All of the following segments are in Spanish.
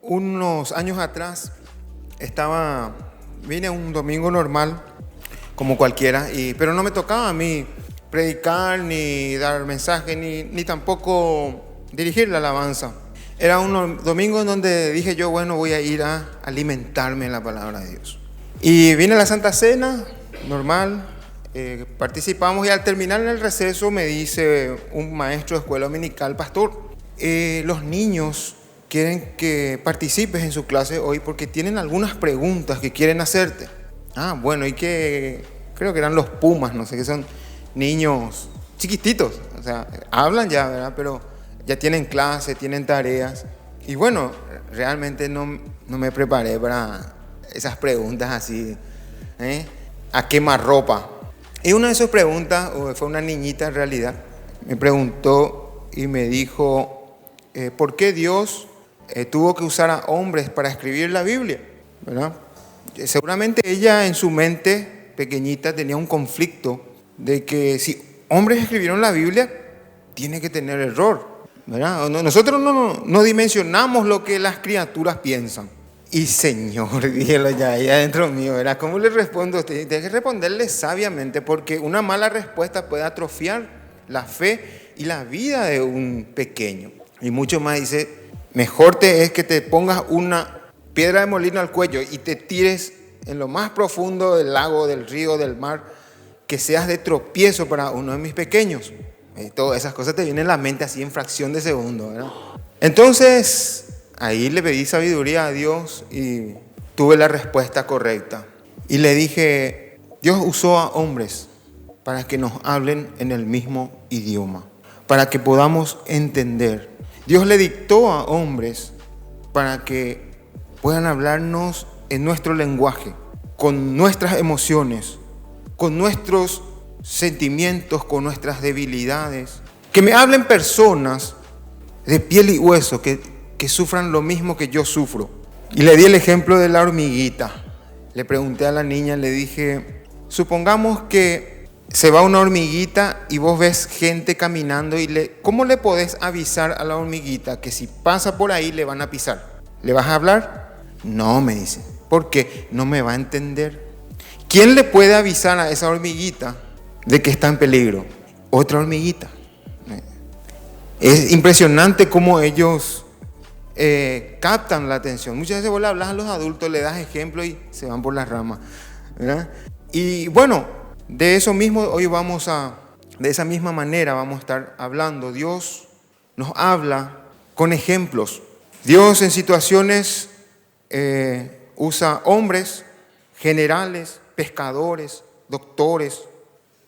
Unos años atrás vine un domingo normal, como cualquiera, pero no me tocaba a mí predicar, ni dar mensaje, ni tampoco dirigir la alabanza. Era un domingo en donde dije yo, bueno, voy a ir a alimentarme en la palabra de Dios. Y vine a la Santa Cena, normal, participamos y al terminar el receso me dice un maestro de escuela dominical, pastor, los niños quieren que participes en su clase hoy porque tienen algunas preguntas que quieren hacerte. Bueno, y que creo que eran los Pumas, no sé, que son niños chiquititos, o sea, hablan ya, ¿verdad? Pero ya tienen clase, tienen tareas. Y bueno, realmente no me preparé para esas preguntas así, a quemarropa. Y una de esas preguntas, fue una niñita en realidad, me preguntó y me dijo, ¿por qué Dios tuvo que usar a hombres para escribir la Biblia? ¿Verdad? Seguramente ella en su mente pequeñita tenía un conflicto de que si hombres escribieron la Biblia, tiene que tener error, ¿verdad? Nosotros no dimensionamos lo que las criaturas piensan. Y Señor, dígelo ya ahí adentro mío, ¿verdad? ¿Cómo le respondo a usted? Tiene que responderle sabiamente, porque una mala respuesta puede atrofiar la fe y la vida de un pequeño. Y mucho más dice, mejor es que te pongas una piedra de molino al cuello y te tires en lo más profundo del lago, del río, del mar, que seas de tropiezo para uno de mis pequeños. Todas esas cosas te vienen a la mente así en fracción de segundo, ¿verdad? Entonces, ahí le pedí sabiduría a Dios y tuve la respuesta correcta. Y le dije, Dios usó a hombres para que nos hablen en el mismo idioma, para que podamos entender. Dios le dictó a hombres para que puedan hablarnos en nuestro lenguaje, con nuestras emociones, con nuestros sentimientos, con nuestras debilidades. Que me hablen personas de piel y hueso, que sufran lo mismo que yo sufro. Y le di el ejemplo de la hormiguita. Le pregunté a la niña, le dije, supongamos que se va una hormiguita y vos ves gente caminando ¿cómo le podés avisar a la hormiguita que si pasa por ahí le van a pisar? ¿Le vas a hablar? No, me dice. ¿Por qué? No me va a entender. ¿Quién le puede avisar a esa hormiguita de que está en peligro? Otra hormiguita. Es impresionante cómo ellos captan la atención. Muchas veces vos le hablas a los adultos, le das ejemplo y se van por las ramas, ¿verdad? Y bueno, de eso mismo de esa misma manera vamos a estar hablando. Dios nos habla con ejemplos. Dios en situaciones usa hombres, generales, pescadores, doctores,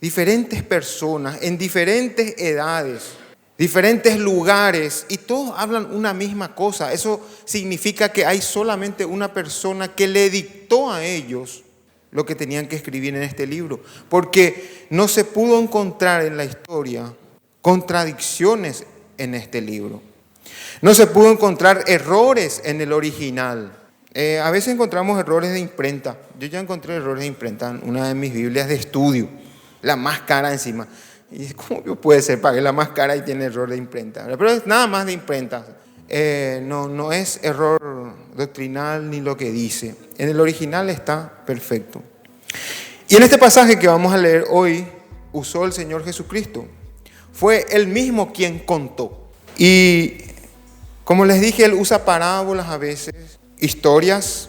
diferentes personas en diferentes edades, diferentes lugares, y todos hablan una misma cosa. Eso significa que hay solamente una persona que le dictó a ellos lo que tenían que escribir en este libro, porque no se pudo encontrar en la historia contradicciones en este libro. No se pudo encontrar errores en el original. A veces encontramos errores de imprenta. Yo ya encontré errores de imprenta en una de mis Biblias de estudio, la más cara encima. Y ¿cómo puede ser? Pagué la más cara y tiene error de imprenta. Pero es nada más de imprenta. No es error doctrinal ni lo que dice. En el original está perfecto. Y en este pasaje que vamos a leer hoy, usó el Señor Jesucristo. Fue Él mismo quien contó. Y como les dije, Él usa parábolas a veces, historias.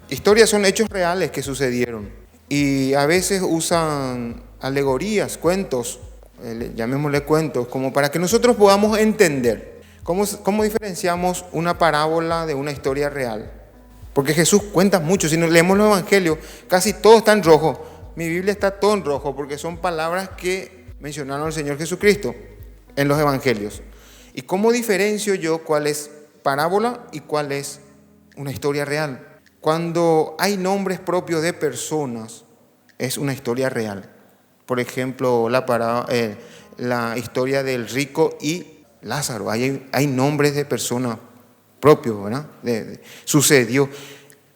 Historias son hechos reales que sucedieron. Y a veces usan alegorías, cuentos, llamémosle cuentos, como para que nosotros podamos entender. ¿Cómo diferenciamos una parábola de una historia real? Porque Jesús cuenta mucho. Si nos leemos los evangelios, casi todo está en rojo. Mi Biblia está todo en rojo porque son palabras que mencionaron el Señor Jesucristo en los evangelios. ¿Y cómo diferencio yo cuál es parábola y cuál es una historia real? Cuando hay nombres propios de personas, es una historia real. Por ejemplo, la historia del rico y Lázaro. Hay nombres de personas propios, ¿verdad? Sucedió.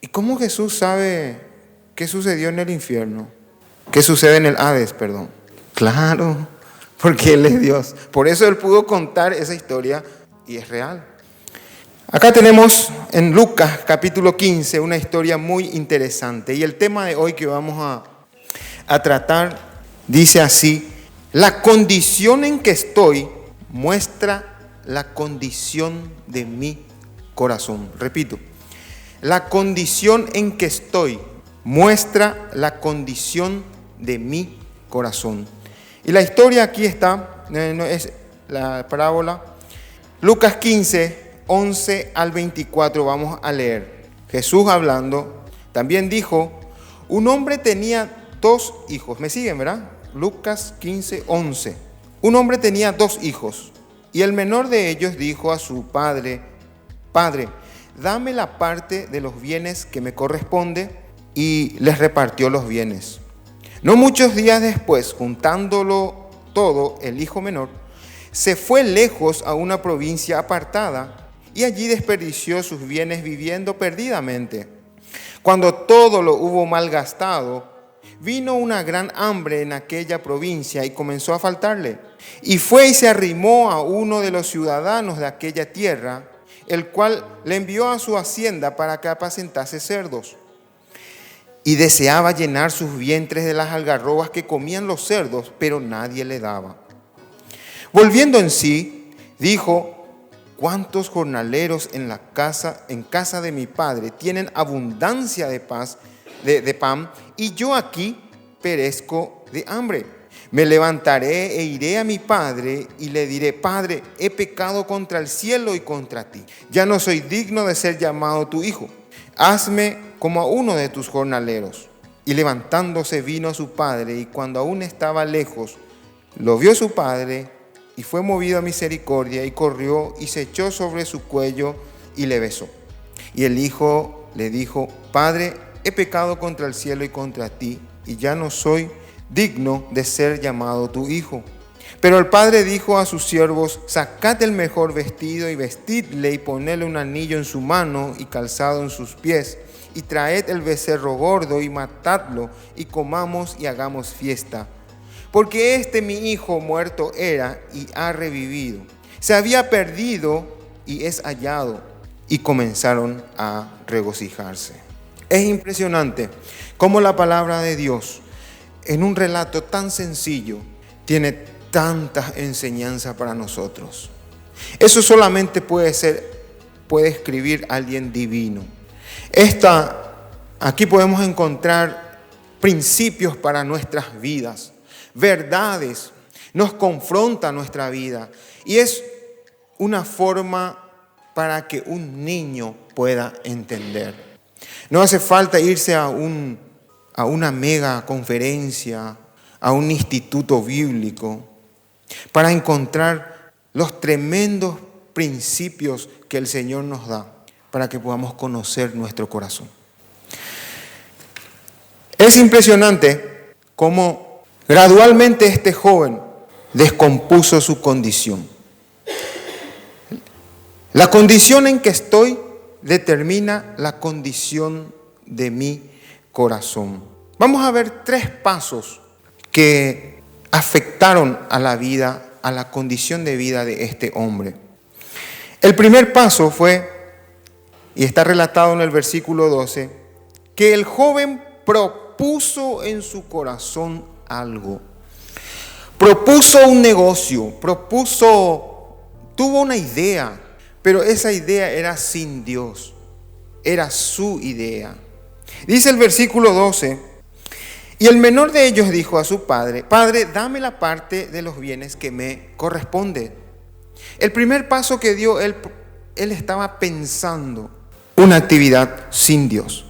¿Y cómo Jesús sabe qué sucedió en el infierno? ¿Qué sucede en el Hades, perdón? Claro, porque Él es Dios. Por eso Él pudo contar esa historia y es real. Acá tenemos en Lucas capítulo 15 una historia muy interesante y el tema de hoy que vamos a tratar dice así: la condición en que estoy muestra la condición de mi corazón. Repito, la condición en que estoy muestra la condición de mi corazón. Y la historia aquí está, es la parábola, Lucas 15, 11 al 24, vamos a leer. Jesús hablando, también dijo, un hombre tenía 2 hijos. ¿Me siguen, verdad? Lucas 15, 11. Un hombre tenía 2 hijos, y el menor de ellos dijo a su padre, Padre, dame la parte de los bienes que me corresponde, y les repartió los bienes. No muchos días después, juntándolo todo, el hijo menor se fue lejos a una provincia apartada, y allí desperdició sus bienes viviendo perdidamente. Cuando todo lo hubo malgastado, vino una gran hambre en aquella provincia y comenzó a faltarle. Y fue y se arrimó a uno de los ciudadanos de aquella tierra, el cual le envió a su hacienda para que apacentase cerdos. Y deseaba llenar sus vientres de las algarrobas que comían los cerdos, pero nadie le daba. Volviendo en sí, dijo, ¿cuántos jornaleros en casa de mi padre tienen abundancia de pan, y yo aquí perezco de hambre? Me levantaré e iré a mi padre y le diré, Padre, he pecado contra el cielo y contra ti. Ya no soy digno de ser llamado tu hijo. Hazme como a uno de tus jornaleros. Y levantándose vino a su padre, y cuando aún estaba lejos, lo vio su padre, y fue movido a misericordia, y corrió y se echó sobre su cuello y le besó. Y el hijo le dijo, Padre, he pecado contra el cielo y contra ti, y ya no soy digno de ser llamado tu hijo. Pero el padre dijo a sus siervos, sacad el mejor vestido y vestidle, y ponedle un anillo en su mano y calzado en sus pies, y traed el becerro gordo y matadlo, y comamos y hagamos fiesta. Porque mi hijo muerto era y ha revivido. Se había perdido y es hallado. Y comenzaron a regocijarse. Es impresionante cómo la palabra de Dios, en un relato tan sencillo, tiene tantas enseñanzas para nosotros. Eso solamente puede escribir alguien divino. Aquí podemos encontrar principios para nuestras vidas. Verdades, nos confronta nuestra vida y es una forma para que un niño pueda entender. No hace falta irse a una mega conferencia, a un instituto bíblico, para encontrar los tremendos principios que el Señor nos da para que podamos conocer nuestro corazón. Es impresionante cómo gradualmente este joven descompuso su condición. La condición en que estoy determina la condición de mi corazón. Vamos a ver 3 pasos que afectaron a la vida, a la condición de vida de este hombre. El primer paso fue, y está relatado en el versículo 12, que el joven propuso en su corazón algo. Propuso un negocio, tuvo una idea, pero esa idea era sin Dios, era su idea. Dice el versículo 12, y el menor de ellos dijo a su padre, Padre, dame la parte de los bienes que me corresponde. El primer paso que dio, él estaba pensando una actividad sin Dios,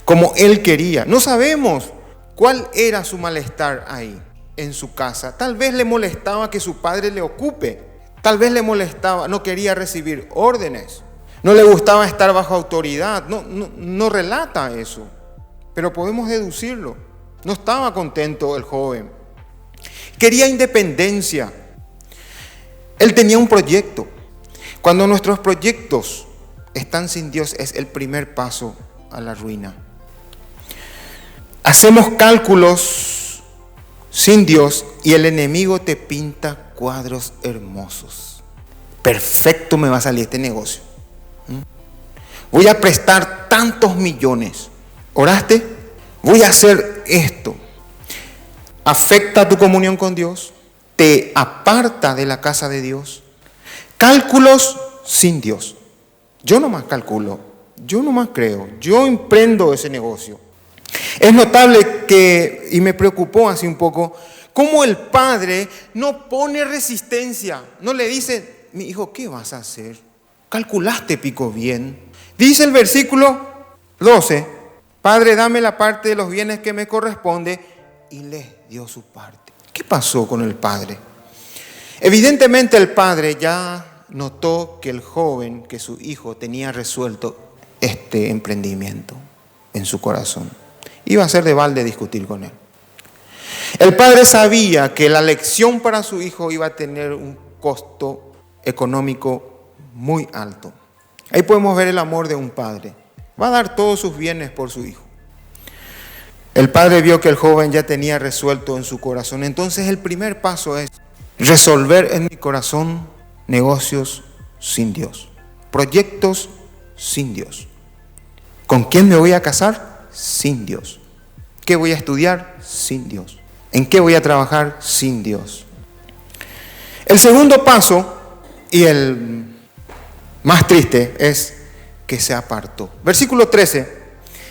como él quería. No sabemos cuál era su malestar ahí en su casa. Tal vez le molestaba que su padre le ocupe. Tal vez le molestaba, no quería recibir órdenes. No le gustaba estar bajo autoridad. No relata eso, pero podemos deducirlo. No estaba contento el joven. Quería independencia. Él tenía un proyecto. Cuando nuestros proyectos están sin Dios, es el primer paso a la ruina. Hacemos cálculos sin Dios y el enemigo te pinta cuadros hermosos. Perfecto me va a salir este negocio. Voy a prestar tantos millones. ¿Oraste? Voy a hacer esto. ¿Afecta tu comunión con Dios? ¿Te aparta de la casa de Dios? Cálculos sin Dios. Yo nomás calculo, yo nomás creo, yo emprendo ese negocio. Es notable que, y me preocupó así un poco, cómo el padre no pone resistencia. No le dice, mi hijo, ¿qué vas a hacer? ¿Calculaste pico bien? Dice el versículo 12, Padre, dame la parte de los bienes que me corresponde, y le dio su parte. ¿Qué pasó con el padre? Evidentemente el padre ya notó que el joven, que su hijo tenía resuelto este emprendimiento en su corazón. Iba a ser de balde discutir con él. El padre sabía que la lección para su hijo iba a tener un costo económico muy alto. Ahí podemos ver el amor de un padre. Va a dar todos sus bienes por su hijo. El padre vio que el joven ya tenía resuelto en su corazón. Entonces el primer paso es resolver en mi corazón negocios sin Dios, proyectos sin Dios. ¿Con quién me voy a casar? Sin Dios. ¿Qué voy a estudiar? Sin Dios. ¿En qué voy a trabajar? Sin Dios. El segundo paso, y el más triste, es que se apartó. Versículo 13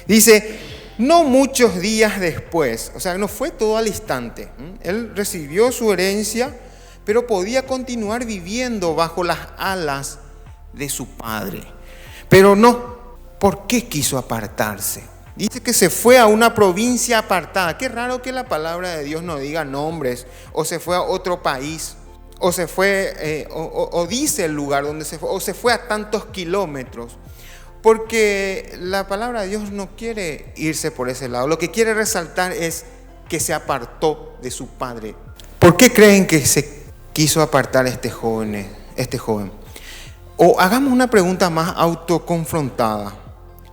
dice, no muchos días después, o sea, no fue todo al instante. Él recibió su herencia, pero podía continuar viviendo bajo las alas de su padre. Pero no, ¿por qué quiso apartarse? Dice que se fue a una provincia apartada. Qué raro que la palabra de Dios no diga nombres, o se fue a otro país, o se fue, o dice el lugar donde se fue, o se fue a tantos kilómetros. Porque la palabra de Dios no quiere irse por ese lado. Lo que quiere resaltar es que se apartó de su padre. ¿Por qué creen que se quiso apartar este joven? O hagamos una pregunta más autoconfrontada.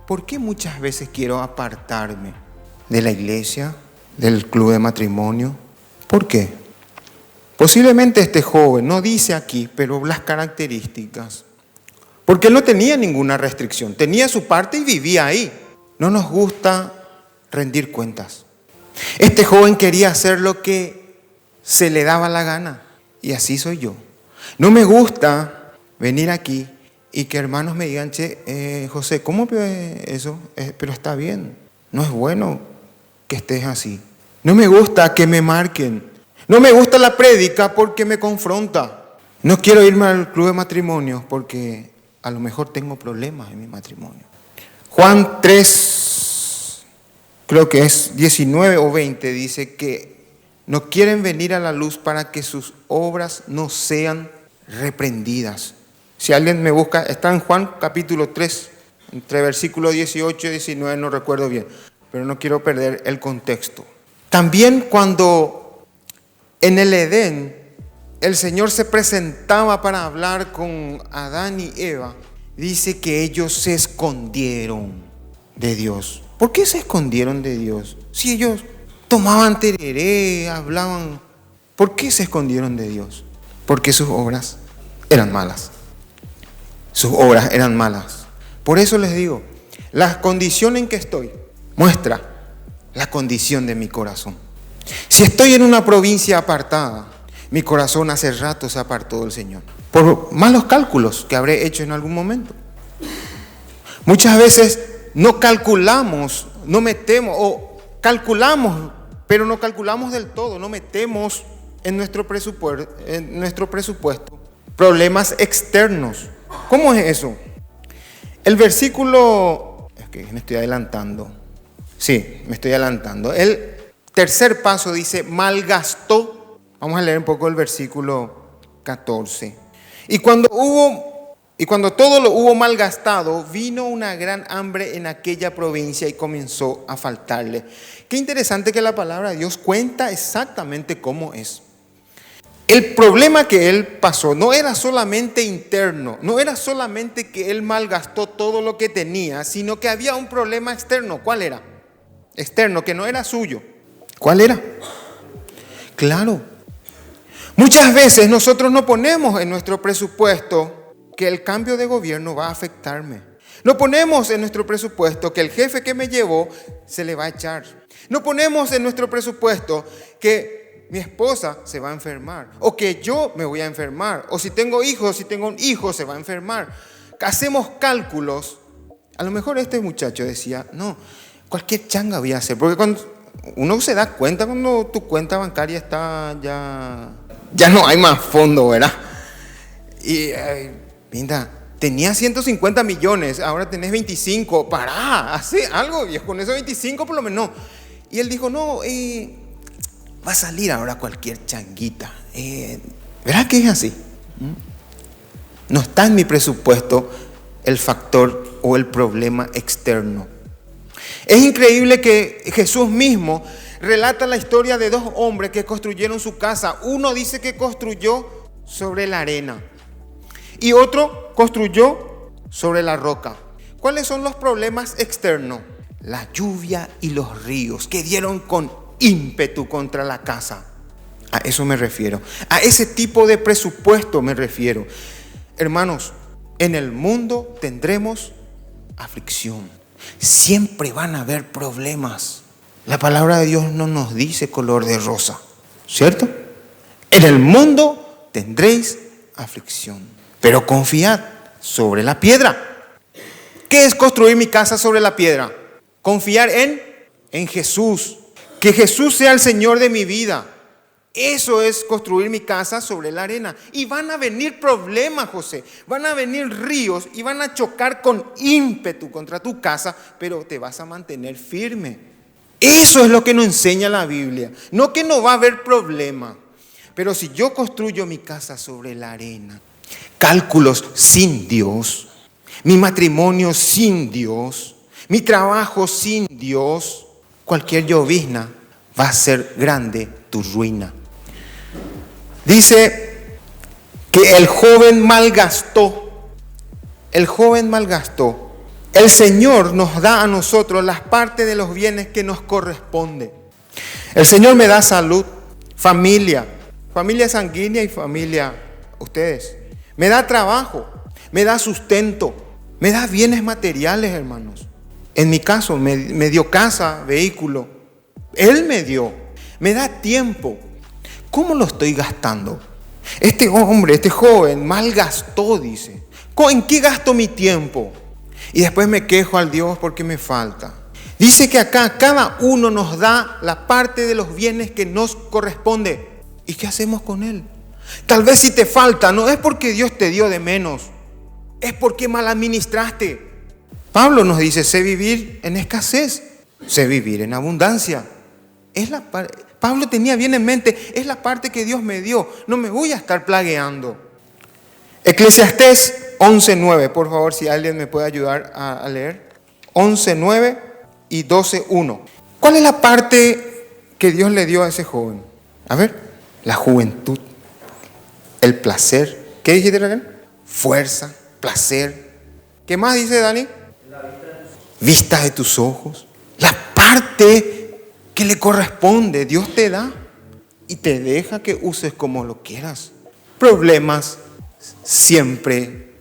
¿Por qué muchas veces quiero apartarme de la iglesia, del club de matrimonio? ¿Por qué? Posiblemente este joven, no dice aquí, pero las características. Porque él no tenía ninguna restricción, tenía su parte y vivía ahí. No nos gusta rendir cuentas. Este joven quería hacer lo que se le daba la gana, y así soy yo. No me gusta venir aquí y que hermanos me digan, che, José, ¿cómo eso? Pero está bien, no es bueno que estés así. No me gusta que me marquen. No me gusta la prédica porque me confronta. No quiero irme al club de matrimonios porque a lo mejor tengo problemas en mi matrimonio. Juan 3, creo que es 19 o 20, dice que no quieren venir a la luz para que sus obras no sean reprendidas. Si alguien me busca, está en Juan capítulo 3, entre versículos 18 y 19, no recuerdo bien, pero no quiero perder el contexto. También cuando en el Edén el Señor se presentaba para hablar con Adán y Eva, dice que ellos se escondieron de Dios. ¿Por qué se escondieron de Dios? Si ellos tomaban tereré, hablaban, ¿por qué se escondieron de Dios? Porque sus obras eran malas. Sus obras eran malas. Por eso les digo, la condición en que estoy muestra la condición de mi corazón. Si estoy en una provincia apartada, mi corazón hace rato se apartó del Señor, por malos cálculos que habré hecho en algún momento. Muchas veces no calculamos, no metemos, o calculamos, pero no calculamos del todo, no metemos en nuestro presupuesto problemas externos. ¿Cómo es eso? El versículo, es que me estoy adelantando. Sí, me estoy adelantando. El tercer paso dice, malgastó. Vamos a leer un poco el versículo 14. Y cuando todo lo hubo malgastado, vino una gran hambre en aquella provincia y comenzó a faltarle. Qué interesante que la palabra de Dios cuenta exactamente cómo es. El problema que él pasó no era solamente interno, no era solamente que él malgastó todo lo que tenía, sino que había un problema externo. ¿Cuál era? Externo, que no era suyo. ¿Cuál era? Claro. Muchas veces nosotros no ponemos en nuestro presupuesto que el cambio de gobierno va a afectarme. No ponemos en nuestro presupuesto que el jefe que me llevó se le va a echar. No ponemos en nuestro presupuesto que mi esposa se va a enfermar, o que yo me voy a enfermar, o si tengo hijos, si tengo un hijo se va a enfermar. Hacemos cálculos. A lo mejor este muchacho decía, no, cualquier changa voy a hacer, porque cuando uno se da cuenta cuando tu cuenta bancaria está ya no hay más fondo, ¿verdad? Y mira, tenía 150 millones, ahora tenés 25, pará, hace algo, viejo, con esos 25 por lo menos. Y él dijo, no, va a salir ahora cualquier changuita. ¿Verdad que es así? No está en mi presupuesto el factor o el problema externo. Es increíble que Jesús mismo relata la historia de dos hombres que construyeron su casa. Uno dice que construyó sobre la arena y otro construyó sobre la roca. ¿Cuáles son los problemas externos? La lluvia y los ríos que dieron con ímpetu contra la casa. A eso me refiero. A ese tipo de presupuesto me refiero. Hermanos, en el mundo tendremos aflicción. Siempre van a haber problemas. La palabra de Dios no nos dice color de rosa, ¿cierto? En el mundo tendréis aflicción, pero confiad sobre la piedra. ¿Qué es construir mi casa sobre la piedra? Confiar en Jesús. Que Jesús sea el Señor de mi vida. Eso es construir mi casa sobre la arena. Y van a venir problemas, José. Van a venir ríos y van a chocar con ímpetu contra tu casa, pero te vas a mantener firme. Eso es lo que nos enseña la Biblia. No que no va a haber problema. Pero si yo construyo mi casa sobre la arena, cálculos sin Dios, mi matrimonio sin Dios, mi trabajo sin Dios, cualquier llovizna va a ser grande tu ruina. Dice que el joven malgastó. El joven malgastó. El Señor nos da a nosotros las partes de los bienes que nos corresponden. El Señor me da salud, familia sanguínea y familia, ustedes. Me da trabajo, me da sustento, me da bienes materiales, hermanos. En mi caso, me dio casa, vehículo. Él me dio. Me da tiempo. ¿Cómo lo estoy gastando? Este hombre, este joven, malgastó, dice. ¿En qué gasto mi tiempo? Y después me quejo al Dios porque me falta. Dice que acá cada uno nos da la parte de los bienes que nos corresponde. ¿Y qué hacemos con él? Tal vez si te falta, no es porque Dios te dio de menos, es porque mal administraste. Pablo nos dice, sé vivir en escasez, sé vivir en abundancia. Pablo tenía bien en mente, es la parte que Dios me dio, no me voy a estar plagueando. Eclesiastés 11:9, por favor, si alguien me puede ayudar a leer. 11:9 y 12:1. ¿Cuál es la parte que Dios le dio a ese joven? A ver, la juventud, el placer. ¿Qué dijiste, Raquel? Fuerza, placer. ¿Qué más dice Dani? Vista de tus ojos. La parte que le corresponde, Dios te da y te deja que uses como lo quieras. Problemas siempre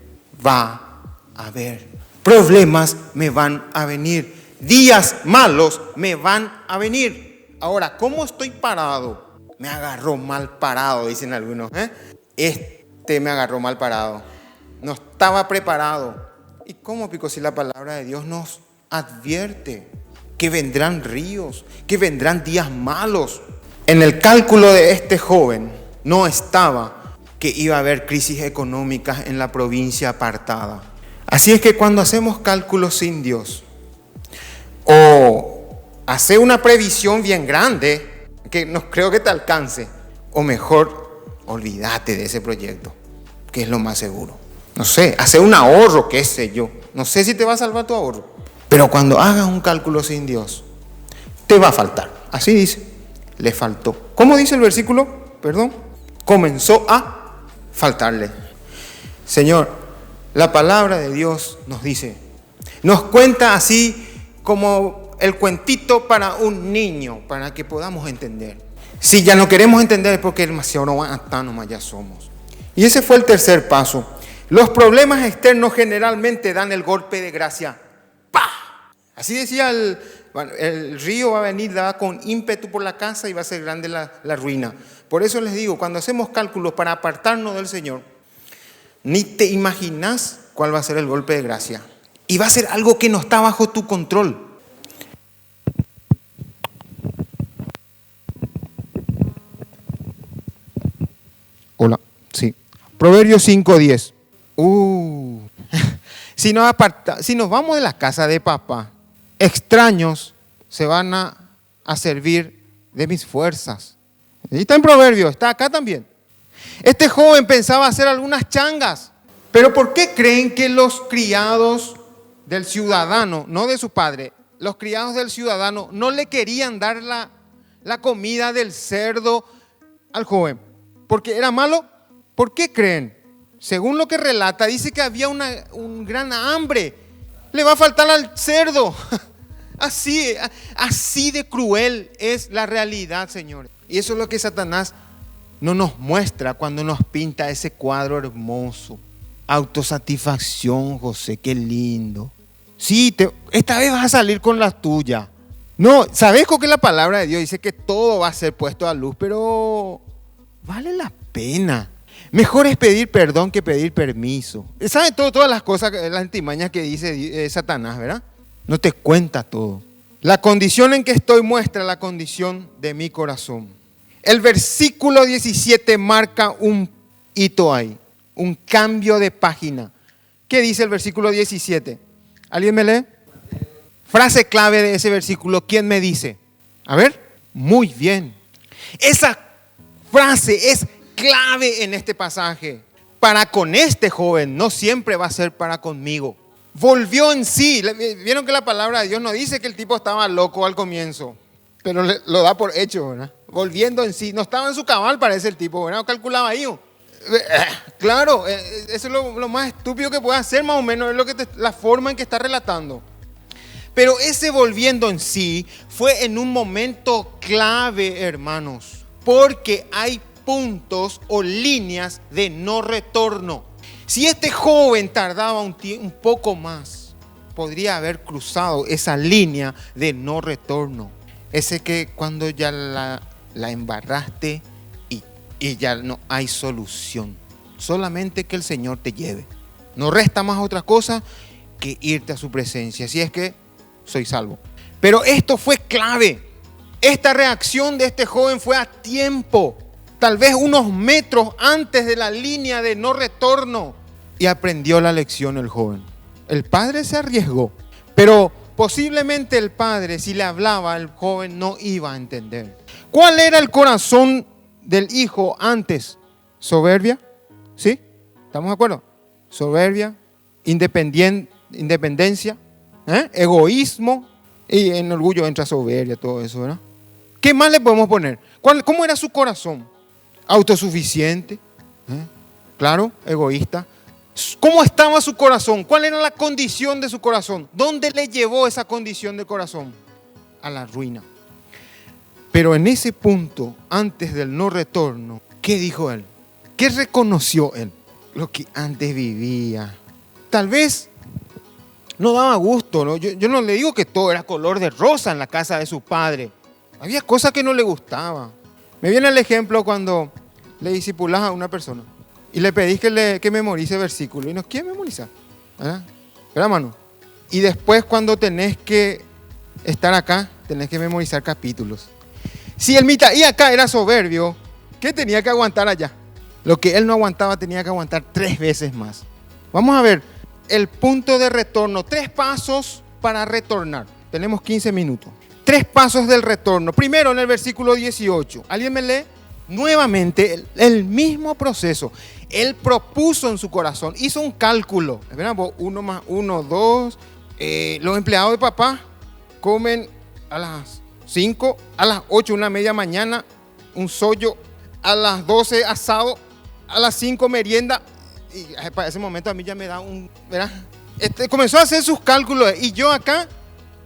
va a haber. Problemas me van a venir. Días malos me van a venir. Ahora, ¿cómo estoy parado? Me agarró mal parado, dicen algunos. Me agarró mal parado. No estaba preparado. ¿Y cómo, Pico? Si la palabra de Dios nos advierte que vendrán ríos, que vendrán días malos. En el cálculo de este joven no estaba que iba a haber crisis económicas en la provincia apartada. Así es que cuando hacemos cálculos sin Dios, o hacer una previsión bien grande, que no creo que te alcance, o mejor, olvídate de ese proyecto, que es lo más seguro. No sé, hacer un ahorro, qué sé yo. No sé si te va a salvar tu ahorro. Pero cuando hagas un cálculo sin Dios, te va a faltar. Así dice, le faltó. ¿Cómo dice el versículo? Perdón. Comenzó a faltarle. Señor, la palabra de Dios nos dice, nos cuenta así como el cuentito para un niño, para que podamos entender. Si ya no queremos entender es porque demasiado no va a estar, nomás ya somos. Y ese fue el tercer paso. Los problemas externos generalmente dan el golpe de gracia. ¡Pah! Así decía el río va a venir, da con ímpetu por la casa y va a ser grande la ruina. Por eso les digo, cuando hacemos cálculos para apartarnos del Señor, ni te imaginas cuál va a ser el golpe de gracia. Y va a ser algo que no está bajo tu control. Hola, sí. Proverbios 5:10. Si nos vamos de la casa de papá, extraños se van a servir de mis fuerzas. Y está en Proverbios, está acá también. Este joven pensaba hacer algunas changas. Pero ¿por qué creen que los criados del ciudadano, no de su padre, los criados del ciudadano no le querían dar la comida del cerdo al joven? ¿Porque era malo? ¿Por qué creen? Según lo que relata, dice que había un gran hambre. Le va a faltar al cerdo. Así de cruel es la realidad, señores. Y eso es lo que Satanás no nos muestra cuando nos pinta ese cuadro hermoso. Autosatisfacción, José, qué lindo. Sí, esta vez vas a salir con la tuya. No, ¿sabes con qué la palabra de Dios dice que todo va a ser puesto a luz? Pero vale la pena. Mejor es pedir perdón que pedir permiso. ¿Saben todas las cosas, las antimañas que dice Satanás, verdad? No te cuenta todo. La condición en que estoy muestra la condición de mi corazón. El versículo 17 marca un hito ahí, un cambio de página. ¿Qué dice el versículo 17? ¿Alguien me lee? Frase clave de ese versículo, ¿quién me dice? A ver, muy bien. Esa frase es clave en este pasaje. Para con este joven, no siempre va a ser para conmigo. Volvió en sí. Vieron que la palabra de Dios no dice que el tipo estaba loco al comienzo, pero lo da por hecho, ¿verdad? Volviendo en sí. No estaba en su cabal, parece el tipo, ¿verdad? No calculaba ahí. Claro, eso es lo más estúpido que puede hacer, más o menos, es la forma en que está relatando. Pero ese volviendo en sí fue en un momento clave, hermanos, porque hay puntos o líneas de no retorno. Si este joven tardaba un poco más, podría haber cruzado esa línea de no retorno. Ese que cuando ya la embarraste y ya no hay solución. Solamente que el Señor te lleve. No resta más otra cosa que irte a su presencia. Si es que soy salvo. Pero esto fue clave. Esta reacción de este joven fue a tiempo. Tal vez unos metros antes de la línea de no retorno. Y aprendió la lección el joven. El padre se arriesgó. Pero posiblemente el padre, si le hablaba, el joven no iba a entender. ¿Cuál era el corazón del hijo antes? ¿Soberbia? ¿Sí? ¿Estamos de acuerdo? Soberbia, independencia, egoísmo, y en orgullo entra soberbia, todo eso, ¿verdad? ¿Qué más le podemos poner? ¿Cómo era su corazón? Autosuficiente, claro, egoísta. ¿Cómo estaba su corazón? ¿Cuál era la condición de su corazón? ¿Dónde le llevó esa condición de corazón? A la ruina. Pero en ese punto, antes del no retorno, ¿qué dijo él? ¿Qué reconoció él? Lo que antes vivía. Tal vez no daba gusto, ¿no? Yo no le digo que todo era color de rosa en la casa de su padre. Había cosas que no le gustaban. Me viene el ejemplo cuando le discipulás a una persona y le pedís que memorice versículos. Y no quiere memorizar. ¿Verdad, hermano? Y después cuando tenés que estar acá, tenés que memorizar capítulos. Si el Mitaí acá era soberbio, ¿qué tenía que aguantar allá? Lo que él no aguantaba tenía que aguantar 3 veces más. Vamos a ver el punto de retorno. 3 pasos para retornar. Tenemos 15 minutos. 3 pasos del retorno. Primero en el versículo 18. ¿Alguien me lee? Nuevamente el mismo proceso. Él propuso en su corazón, hizo un cálculo. 1 más 1, 2. Los empleados de papá comen a las 5, a las 8 una media mañana, un sollo, a las 12 asado, a las 5 merienda. Y para ese momento a mí ya me da ¿verdad? Comenzó a hacer sus cálculos y yo acá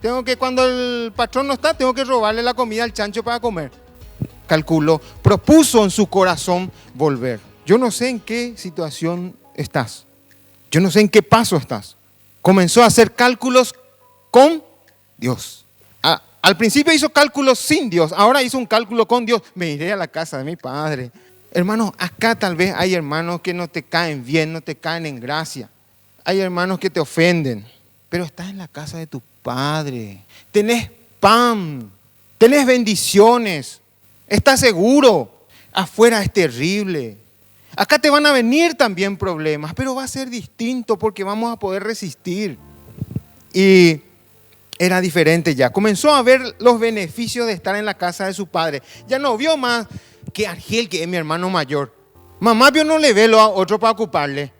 tengo que, cuando el patrón no está, tengo que robarle la comida al chancho para comer. Calculó, propuso en su corazón volver. Yo no sé en qué situación estás. Yo no sé en qué paso estás. Comenzó a hacer cálculos con Dios. Al principio hizo cálculos sin Dios, ahora hizo un cálculo con Dios. Me iré a la casa de mi padre. Hermanos, acá tal vez hay hermanos que no te caen bien, no te caen en gracia. Hay hermanos que te ofenden, pero estás en la casa de tu padre. Tenés pan, tenés bendiciones, estás seguro. Afuera es terrible. Acá te van a venir también problemas, pero va a ser distinto porque vamos a poder resistir. Y era diferente ya. Comenzó a ver los beneficios de estar en la casa de su padre. Ya no vio más que Argel, que es mi hermano mayor. Mamá vio no le ve lo a otro para ocuparle.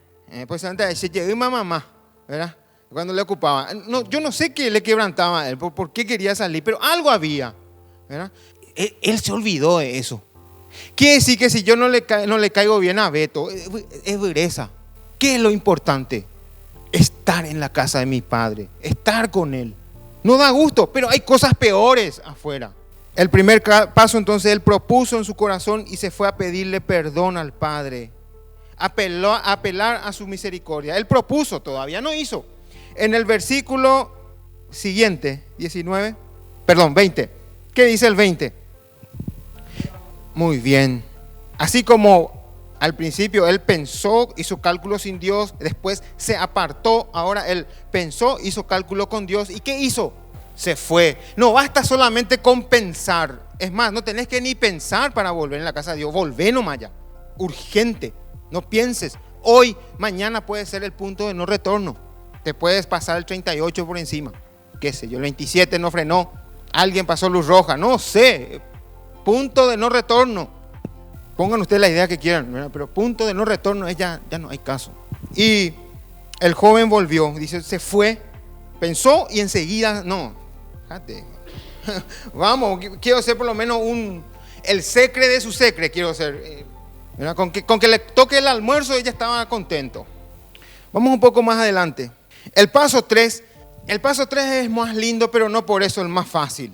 Pues antes se llegó mamá, ¿verdad? Cuando le ocupaba. No, yo no sé qué le quebrantaba a él, por qué quería salir, pero algo había, ¿verdad? Él se olvidó de eso. Quiere decir que si yo no le caigo bien a Beto, es dureza. ¿Qué es lo importante? Estar en la casa de mi padre, estar con él. No da gusto, pero hay cosas peores afuera. El primer paso entonces él propuso en su corazón y se fue a pedirle perdón al Padre. Apeló a apelar a su misericordia. Él propuso, todavía no hizo. En el versículo siguiente, 20. ¿Qué dice el 20? Muy bien. Así como al principio él pensó, hizo cálculos sin Dios, después se apartó, ahora él pensó, hizo cálculo con Dios. ¿Y qué hizo? Se fue. No basta solamente con pensar. Es más, no tenés que ni pensar para volver en la casa de Dios. Volvé nomás ya. Urgente. No pienses. Hoy, mañana puede ser el punto de no retorno. Te puedes pasar el 38 por encima. Qué sé yo, el 27 no frenó. Alguien pasó luz roja. No sé. Punto de no retorno. Pongan ustedes la idea que quieran, ¿verdad? Pero punto de no retorno es ya no hay caso. Y el joven volvió. Dice, se fue. Pensó y enseguida, no. Fíjate. Vamos, quiero ser por lo menos el secre de su secre, quiero ser. Con que le toque el almuerzo ella estaba contento. Vamos un poco más adelante. El paso 3 es más lindo, pero no por eso el más fácil.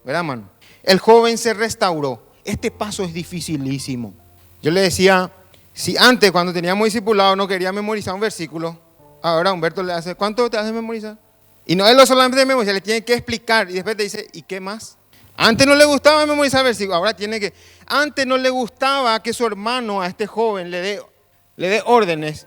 ¿Verdad, hermano? El joven se restauró. Este paso es dificilísimo. Yo le decía, si antes cuando teníamos discipulado no quería memorizar un versículo, ahora Humberto le hace, ¿cuánto te hace memorizar? Y no es lo solamente memorizar, le tiene que explicar y después te dice, ¿y qué más? Antes no le gustaba memorizar versículos, ahora tiene que. Antes no le gustaba que su hermano a este joven le dé órdenes.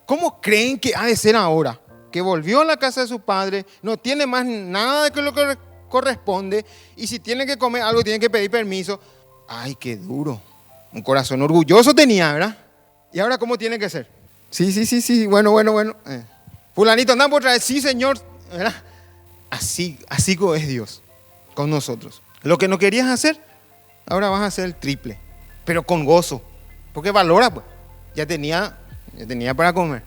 ¿Cómo creen que ha de ser ahora? Que volvió a la casa de su padre, no tiene más nada de lo que corresponde, y si tiene que comer algo tiene que pedir permiso. Ay, qué duro. Un corazón orgulloso tenía, ¿verdad? ¿Y ahora cómo tiene que ser? Sí, bueno. Fulanito, anda por traer, sí, Señor, ¿verdad? Así como es Dios con nosotros. Lo que no querías hacer, ahora vas a hacer el triple, pero con gozo, porque valora, pues. Ya tenía para comer.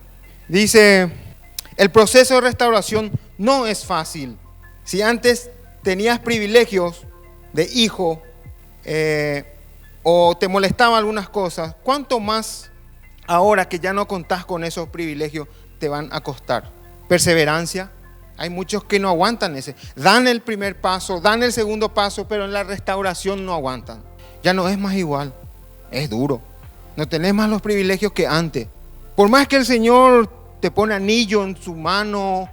Dice, el proceso de restauración no es fácil. Si antes tenías privilegios de hijo o te molestaban algunas cosas, ¿cuánto más ahora que ya no contás con esos privilegios te van a costar? Perseverancia. Hay muchos que no aguantan ese. Dan el primer paso, dan el segundo paso, pero en la restauración no aguantan. Ya no es más igual. Es duro. No tenés más los privilegios que antes. Por más que el Señor te pone anillo en su mano,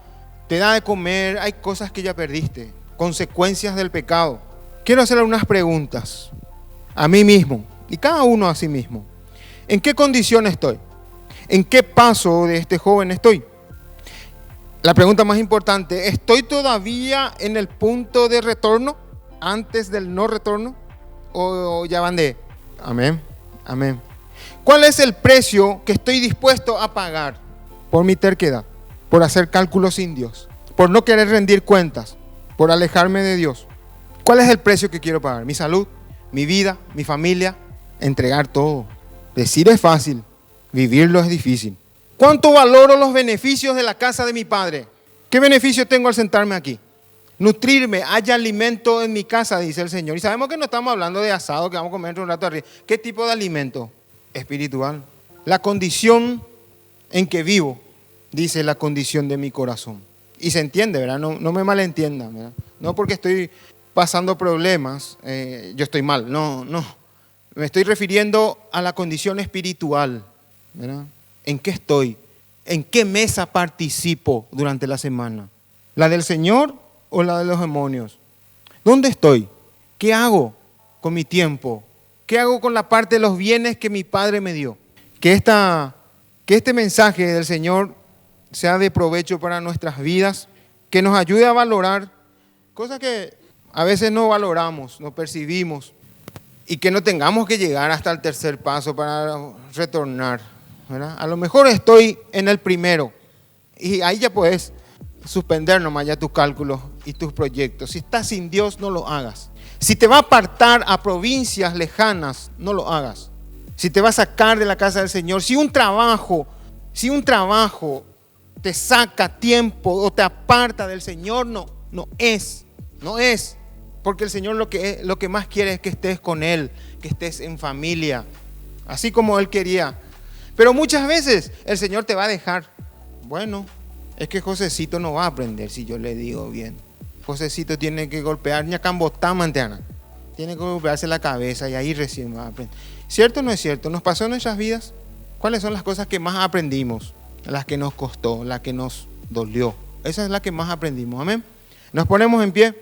te da de comer, hay cosas que ya perdiste. Consecuencias del pecado. Quiero hacer algunas preguntas a mí mismo y cada uno a sí mismo. ¿En qué condición estoy? ¿En qué paso de este joven estoy? La pregunta más importante, ¿estoy todavía en el punto de retorno antes del no retorno? ¿O ya van de? Amén. ¿Cuál es el precio que estoy dispuesto a pagar por mi terquedad? Por hacer cálculos sin Dios, por no querer rendir cuentas, por alejarme de Dios. ¿Cuál es el precio que quiero pagar? ¿Mi salud? ¿Mi vida? ¿Mi familia? Entregar todo. Decir es fácil, vivirlo es difícil. ¿Cuánto valoro los beneficios de la casa de mi padre? ¿Qué beneficio tengo al sentarme aquí? Nutrirme, haya alimento en mi casa, dice el Señor. Y sabemos que no estamos hablando de asado que vamos a comer dentro de un rato arriba. ¿Qué tipo de alimento? Espiritual. La condición en que vivo, dice la condición de mi corazón. Y se entiende, ¿verdad? No me malentiendan, ¿verdad? No porque estoy pasando problemas, yo estoy mal. No. Me estoy refiriendo a la condición espiritual, ¿verdad? ¿En qué estoy? ¿En qué mesa participo durante la semana? ¿La del Señor o la de los demonios? ¿Dónde estoy? ¿Qué hago con mi tiempo? ¿Qué hago con la parte de los bienes que mi Padre me dio? Que este mensaje del Señor sea de provecho para nuestras vidas, que nos ayude a valorar cosas que a veces no valoramos, no percibimos, y que no tengamos que llegar hasta el tercer paso para retornar, ¿verdad? A lo mejor estoy en el primero y ahí ya puedes suspender nomás ya tus cálculos y tus proyectos. Si estás sin Dios, no lo hagas. Si te va a apartar a provincias lejanas, no lo hagas. Si te va a sacar de la casa del Señor, si un trabajo te saca tiempo o te aparta del Señor, no es. Porque el Señor lo que más quiere es que estés con Él, que estés en familia, así como Él quería. Pero muchas veces el Señor te va a dejar. Bueno, es que Josecito no va a aprender si yo le digo bien. Josecito tiene que golpear, tiene que golpearse la cabeza y ahí recién va a aprender. ¿Cierto o no es cierto? ¿Nos pasó en nuestras vidas? ¿Cuáles son las cosas que más aprendimos? Las que nos costó, las que nos dolió. Esa es la que más aprendimos. Amén. Nos ponemos en pie.